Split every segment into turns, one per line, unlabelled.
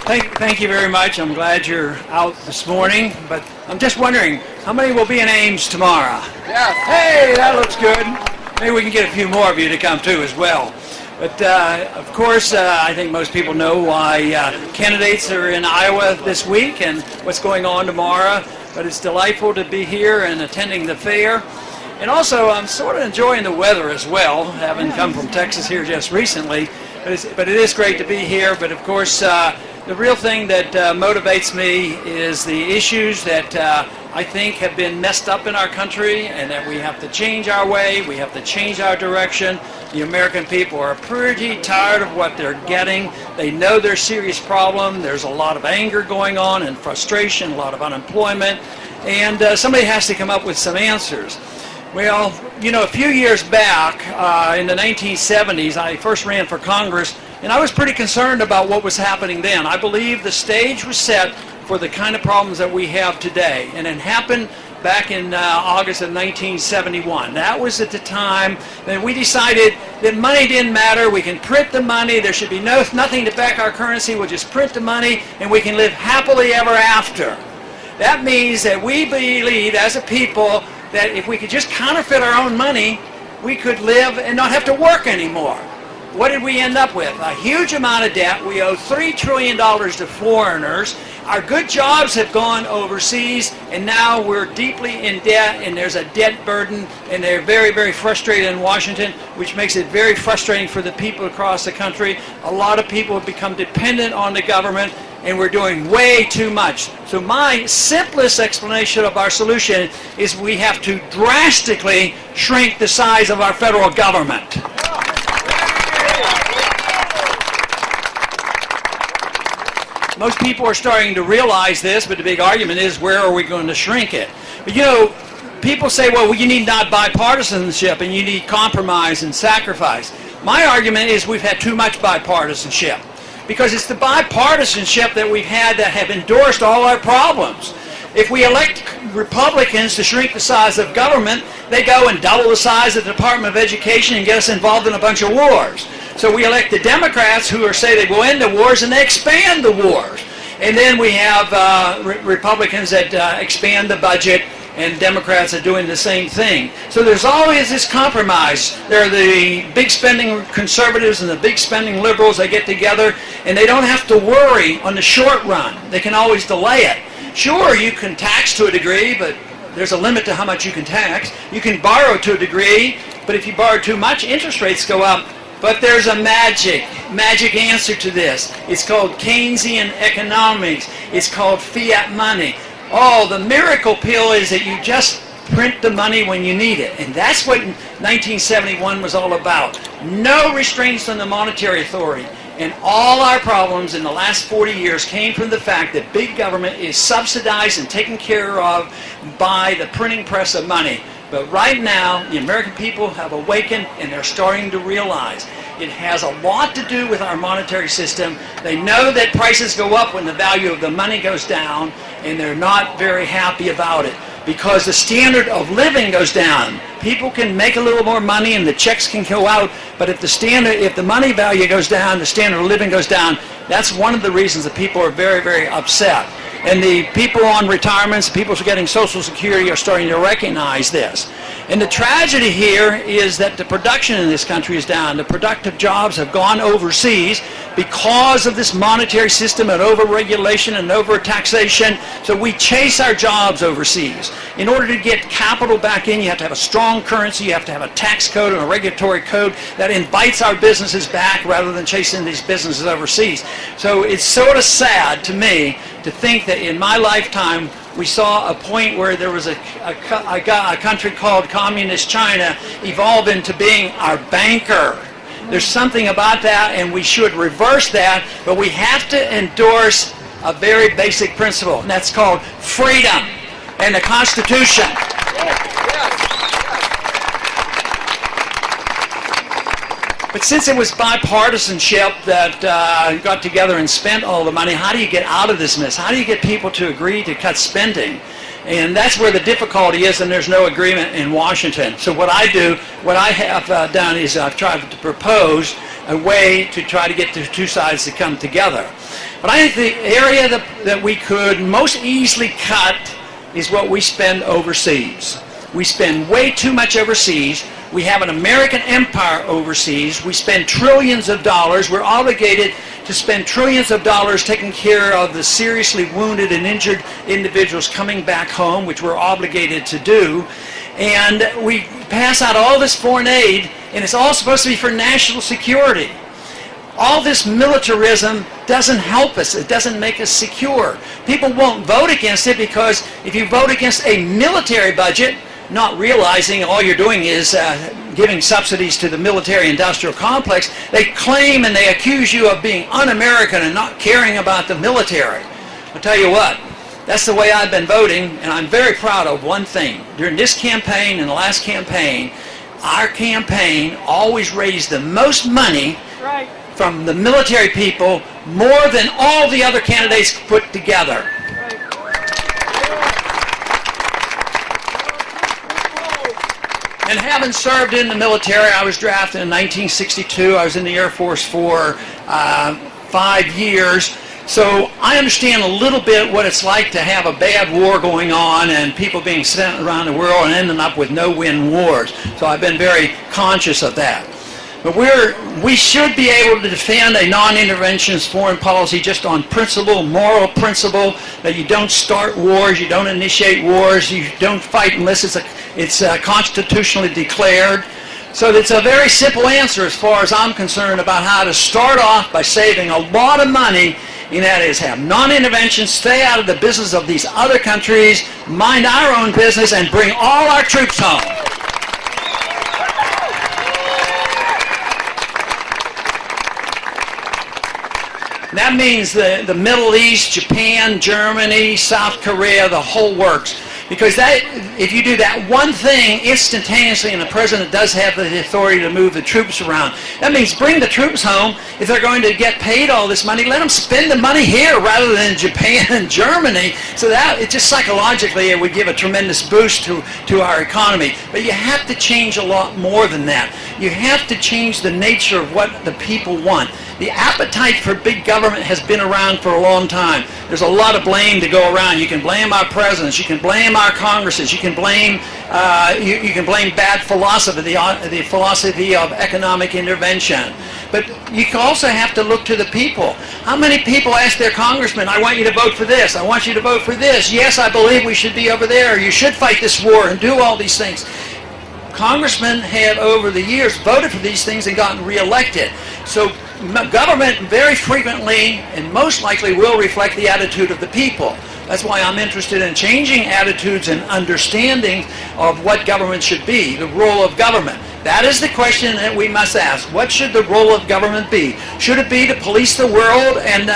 Thank you very much. I'm glad you're out this morning, but I'm just wondering, how many will be in Ames tomorrow?
Yeah.
Hey, that looks good. Maybe we can get a few more of you to come too as well. But of course, I think most people know why candidates are in Iowa this week and what's going on tomorrow. But it's delightful to be here and attending the fair. And also, I'm sort of enjoying the weather as well, having come from Texas here just recently. But it is great to be here. But of course, the real thing that motivates me is the issues that I think have been messed up in our country, and that we have to change our way, we have to change our direction. The American people are pretty tired of what they're getting. They know there's a serious problem. There's a lot of anger going on and frustration, a lot of unemployment, and somebody has to come up with some answers. Well, you know, a few years back, in the 1970s, I first ran for Congress, and I was pretty concerned about what was happening then. I believe the stage was set for the kind of problems that we have today, and it happened back in August of 1971. That was at the time that we decided that money didn't matter. We can print the money. There should be nothing to back our currency. We'll just print the money, and we can live happily ever after. That means that we believe, as a people, that if we could just counterfeit our own money, we could live and not have to work anymore. What did we end up with? A huge amount of debt. We owe $3 trillion to foreigners. Our good jobs have gone overseas, and now we're deeply in debt, and there's a debt burden, and they're very, very frustrated in Washington, which makes it very frustrating for the people across the country. A lot of people have become dependent on the government, and we're doing way too much. So my simplest explanation of our solution is we have to drastically shrink the size of our federal government. Most people are starting to realize this, but the big argument is, where are we going to shrink it? But you know, people say, well, you need not bipartisanship, and you need compromise and sacrifice. My argument is we've had too much bipartisanship, because it's the bipartisanship that we've had that have endorsed all our problems. If we elect Republicans to shrink the size of government, they go and double the size of the Department of Education and get us involved in a bunch of wars. So we elect the Democrats who say they go into wars and they expand the wars. And then we have Republicans that expand the budget, and Democrats are doing the same thing. So there's always this compromise. There are the big spending conservatives and the big spending liberals. They get together, and they don't have to worry on the short run. They can always delay it. Sure, you can tax to a degree, but there's a limit to how much you can tax. You can borrow to a degree, but if you borrow too much, interest rates go up. But there's a magic answer to this. It's called Keynesian economics. It's called fiat money. Oh, the miracle pill is that you just print the money when you need it. And that's what 1971 was all about. No restraints on the monetary authority. And all our problems in the last 40 years came from the fact that big government is subsidized and taken care of by the printing press of money. But right now, the American people have awakened, and they're starting to realize it has a lot to do with our monetary system. They know that prices go up when the value of the money goes down, and they're not very happy about it because the standard of living goes down. People can make a little more money and the checks can go out, but if the money value goes down, the standard of living goes down. That's one of the reasons that people are very, very upset. And the people on retirements, people who are getting Social Security, are starting to recognize this. And the tragedy here is that the production in this country is down. The productive jobs have gone overseas because of this monetary system and over-regulation and over-taxation. So we chase our jobs overseas. In order to get capital back in, you have to have a strong currency, you have to have a tax code and a regulatory code that invites our businesses back rather than chasing these businesses overseas. So it's sort of sad to me to think that in my lifetime we saw a point where there was a country called Communist China evolve into being our banker. There's something about that, and we should reverse that, but we have to endorse a very basic principle, and that's called freedom and the Constitution. But since it was bipartisanship that got together and spent all the money, how do you get out of this mess? How do you get people to agree to cut spending? And that's where the difficulty is, and there's no agreement in Washington. So what I have done is I've tried to propose a way to try to get the two sides to come together. But I think the area that we could most easily cut is what we spend overseas. We spend way too much overseas. We have an American empire overseas. We spend trillions of dollars. We're obligated to spend trillions of dollars taking care of the seriously wounded and injured individuals coming back home, which we're obligated to do. And we pass out all this foreign aid, and it's all supposed to be for national security. All this militarism doesn't help us. It doesn't make us secure. People won't vote against it because if you vote against a military budget, not realizing all you're doing is giving subsidies to the military-industrial complex, they claim and they accuse you of being un-American and not caring about the military. I'll tell you what, that's the way I've been voting, and I'm very proud of one thing. During this campaign and the last campaign, our campaign always raised the most money from the military people, more than all the other candidates put together. And having served in the military, I was drafted in 1962. I was in the Air Force for 5 years. So I understand a little bit what it's like to have a bad war going on and people being sent around the world and ending up with no-win wars. So I've been very conscious of that. But we should be able to defend a non-interventionist foreign policy just on principle, moral principle, that you don't start wars, you don't initiate wars, you don't fight unless it's constitutionally declared. So it's a very simple answer as far as I'm concerned about how to start off by saving a lot of money, and that is have non-intervention, stay out of the business of these other countries, mind our own business, and bring all our troops home. That means the Middle East, Japan, Germany, South Korea, the whole works. Because if you do that one thing instantaneously, and the president does have the authority to move the troops around, that means bring the troops home. If they're going to get paid all this money, let them spend the money here rather than Japan and Germany. So that it just psychologically it would give a tremendous boost to our economy. But you have to change a lot more than that. You have to change the nature of what the people want. The appetite for big government has been around for a long time. There's a lot of blame to go around. You can blame our presidents. You can blame our Congresses. You can blame you can blame bad philosophy, the philosophy of economic intervention. But you also have to look to the people. How many people ask their congressman, I want you to vote for this. I want you to vote for this. Yes, I believe we should be over there. You should fight this war and do all these things. Congressmen have over the years voted for these things and gotten reelected. So government very frequently and most likely will reflect the attitude of the people. That's why I'm interested in changing attitudes and understanding of what government should be, the role of government. That is the question that we must ask. What should the role of government be? Should it be to police the world and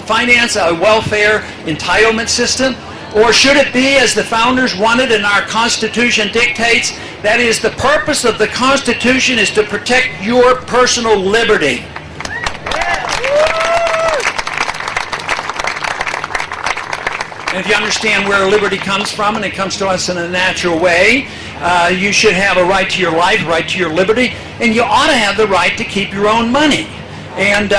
finance a welfare entitlement system? Or should it be, as the founders wanted and our Constitution dictates, that is, the purpose of the Constitution is to protect your personal liberty? And if you understand where liberty comes from, and it comes to us in a natural way, you should have a right to your life, right to your liberty, and you ought to have the right to keep your own money. And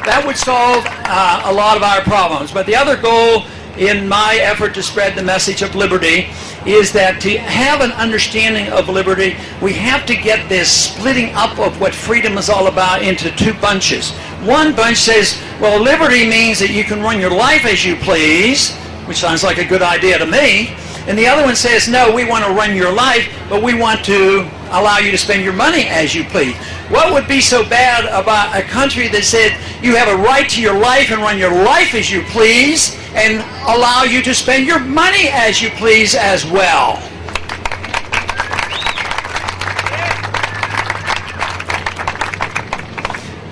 that would solve a lot of our problems. But the other goal in my effort to spread the message of liberty is that to have an understanding of liberty, we have to get this splitting up of what freedom is all about into two bunches. One bunch says, well, liberty means that you can run your life as you please, which sounds like a good idea to me. And the other one says, no, we want to run your life, but we want to allow you to spend your money as you please. What would be so bad about a country that said you have a right to your life and run your life as you please and allow you to spend your money as you please as well?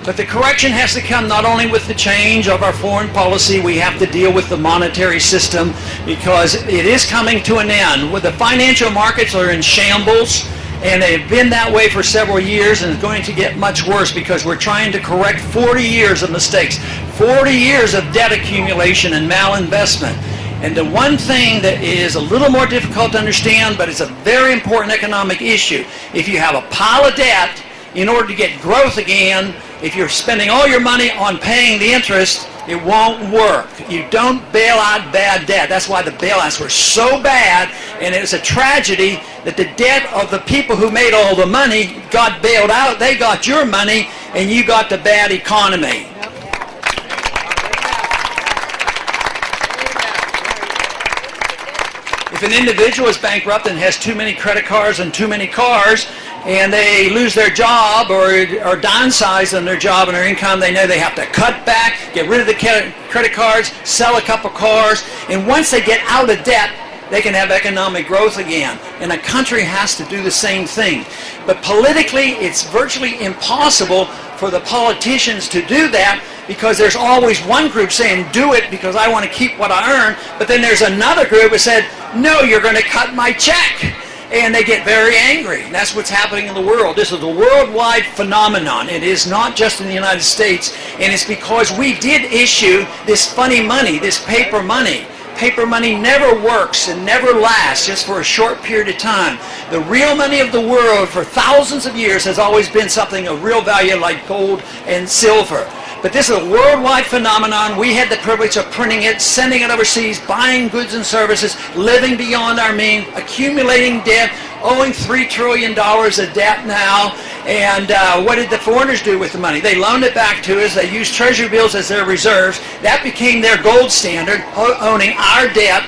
But the correction has to come not only with the change of our foreign policy, we have to deal with the monetary system because it is coming to an end. The financial markets are in shambles, and they've been that way for several years, and it's going to get much worse because we're trying to correct 40 years of mistakes, 40 years of debt accumulation and malinvestment. And the one thing that is a little more difficult to understand, but it's a very important economic issue, if you have a pile of debt, in order to get growth again, if you're spending all your money on paying the interest, it won't work. You don't bail out bad debt. That's why the bailouts were so bad, and it was a tragedy that the debt of the people who made all the money got bailed out. They got your money, and you got the bad economy. If an individual is bankrupt and has too many credit cards and too many cars, and they lose their job or downsize on their job and their income, they know they have to cut back, get rid of the credit cards, sell a couple cars, and once they get out of debt, they can have economic growth again. And a country has to do the same thing. But politically, it's virtually impossible for the politicians to do that, because there's always one group saying, do it because I want to keep what I earn, but then there's another group that said, no, you're going to cut my check. And they get very angry. That's what's happening in the world. This is a worldwide phenomenon. It is not just in the United States, and it's because we did issue this funny money, this paper money. Paper money never works and never lasts, just for a short period of time. The real money of the world for thousands of years has always been something of real value like gold and silver. But this is a worldwide phenomenon. We had the privilege of printing it, sending it overseas, buying goods and services, living beyond our means, accumulating debt, owing $3 trillion of debt now. And what did the foreigners do with the money? They loaned it back to us. They used treasury bills as their reserves. That became their gold standard, owning our debt.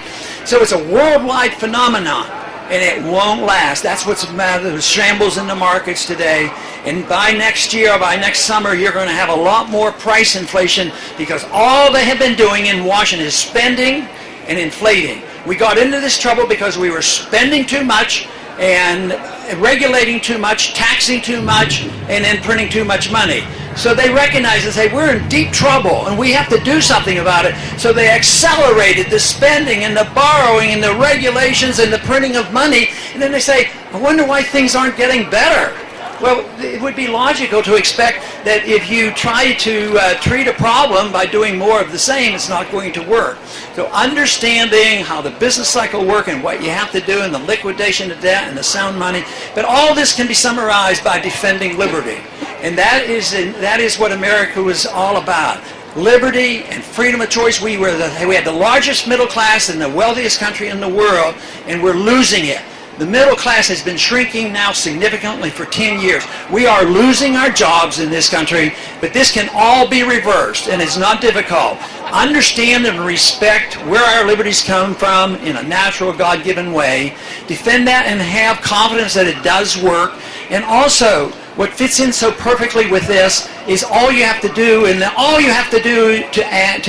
So it's a worldwide phenomenon, and it won't last. That's what's the matter. There's shambles in the markets today. And by next year, by next summer, you're going to have a lot more price inflation, because all they have been doing in Washington is spending and inflating. We got into this trouble because we were spending too much and regulating too much, taxing too much, and then printing too much money. So they recognize and say, we're in deep trouble and we have to do something about it. So they accelerated the spending and the borrowing and the regulations and the printing of money. And then they say, I wonder why things aren't getting better. Well, it would be logical to expect that if you try to treat a problem by doing more of the same, it's not going to work. So understanding how the business cycle works and what you have to do and the liquidation of debt and the sound money, but all this can be summarized by defending liberty. And that is what America was all about. Liberty and freedom of choice. We had the largest middle class and the wealthiest country in the world, and we're losing it. The middle class has been shrinking now significantly for 10 years. We are losing our jobs in this country, but this can all be reversed, and it's not difficult. Understand and respect where our liberties come from in a natural, God-given way. Defend that and have confidence that it does work. And also, what fits in so perfectly with this is all you have to do, and all you have to do to have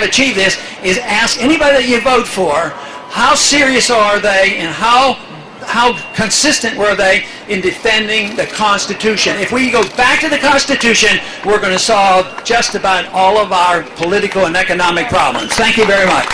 achieved this is ask anybody that you vote for, how serious are they and how consistent were they in defending the Constitution. If we go back to the Constitution, we're going to solve just about all of our political and economic problems. Thank you very much.